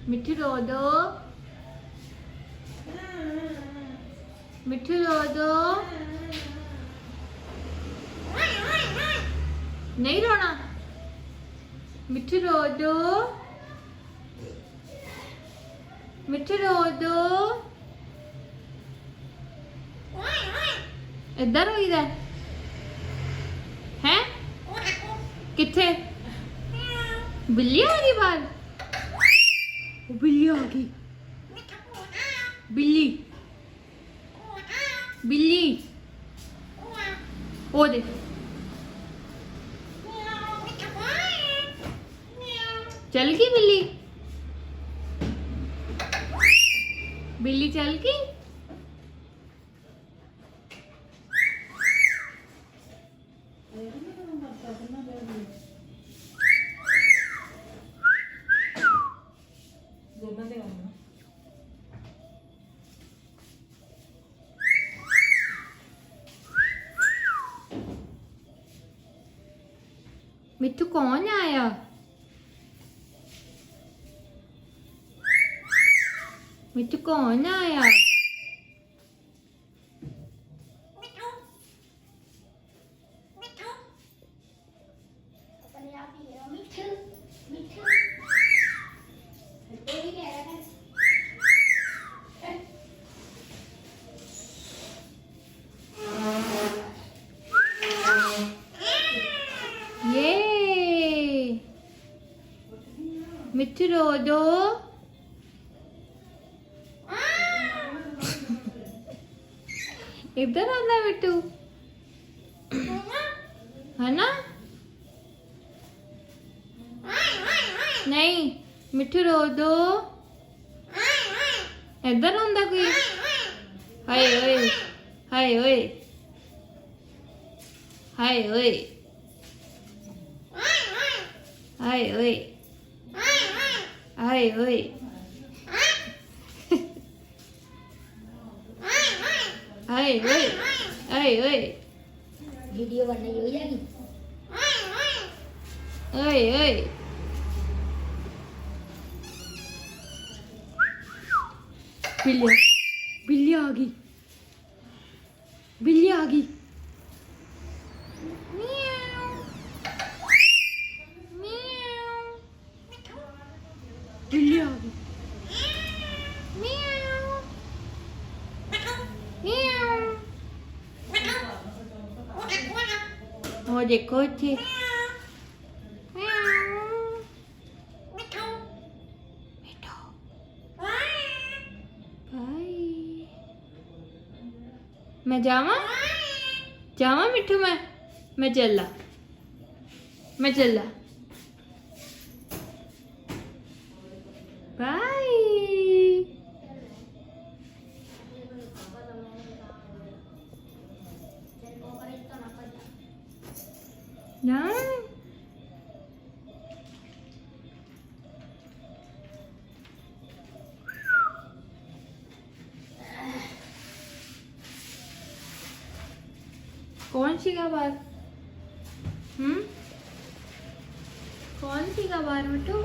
मिट्ठू रो दो, मिट्ठू रो दो। नहीं रोना, मिट्ठू रो दो, मिट्ठू रो दो। इधर हो इधर है किथे बिल्ली आ गई बाहर। बिल्ली आ गई, बिल्ली बिल्ली ओ देख चल गई बिल्ली, बिल्ली चल गई। मिट्ठू कौन आया? मिट्ठू कौन आया? मिट्ठू रो दो। इधर आना मिट्टू है ना। नहीं मिट्ठू रो दो। इधर आंदा कोई। हाय ओए हाय ओए हाय ओए हाय ओए हाय ओए हाय ओए हाय ओए वीडियो बननी हो जाएगी। ओए ओए बिल्ली बिल्ली आ गई, बिल्ली आ गई। बिल्ली आ गई। वो देखो इत्थे मैं जावा जावा मिट्ठू मैं चला मैं चला बाय। ना कौन सी खबर? कौन सी खबर मिट्टू?